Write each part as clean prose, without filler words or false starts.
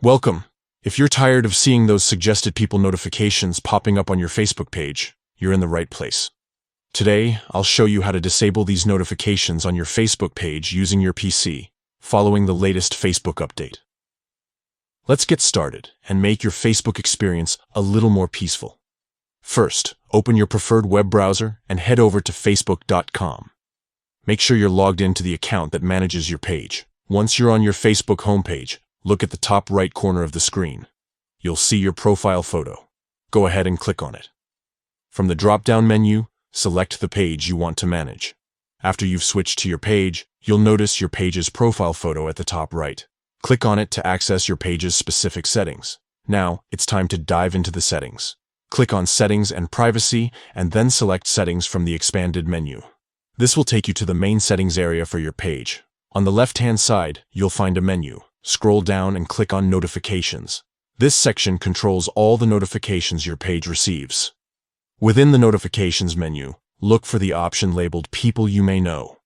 Welcome. If you're tired of seeing those suggested people notifications popping up on your Facebook page, you're in the right place. Today, I'll show you how to disable these notifications on your Facebook page using your PC, following the latest Facebook update. Let's get started and make your Facebook experience a little more peaceful. First, open your preferred web browser and head over to facebook.com. Make sure you're logged into the account that manages your page. Once you're on your Facebook homepage, look at the top right corner of the screen. You'll see your profile photo. Go ahead and click on it. From the drop-down menu, select the page you want to manage. After you've switched to your page, you'll notice your page's profile photo at the top right. Click on it to access your page's specific settings. Now, it's time to dive into the settings. Click on Settings and Privacy, and then select Settings from the expanded menu. This will take you to the main settings area for your page. On the left-hand side, you'll find a menu. Scroll down and click on Notifications. This section controls all the notifications your page receives. Within the Notifications menu, look for the option labeled People You May Know.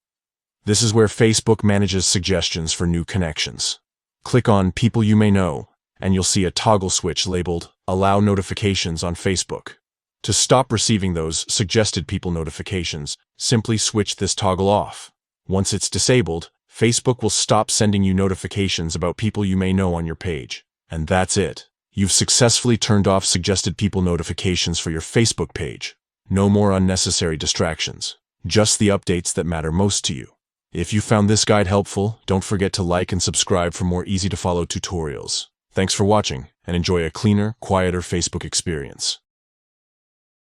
This is where Facebook manages suggestions for new connections. Click on People You May Know, and you'll see a toggle switch labeled Allow Notifications on Facebook. To stop receiving those suggested people notifications, simply switch this toggle off. Once it's disabled, Facebook will stop sending you notifications about people you may know on your page. And that's it. You've successfully turned off suggested people notifications for your Facebook page. No more unnecessary distractions. Just the updates that matter most to you. If you found this guide helpful, don't forget to like and subscribe for more easy-to-follow tutorials. Thanks for watching, and enjoy a cleaner, quieter Facebook experience.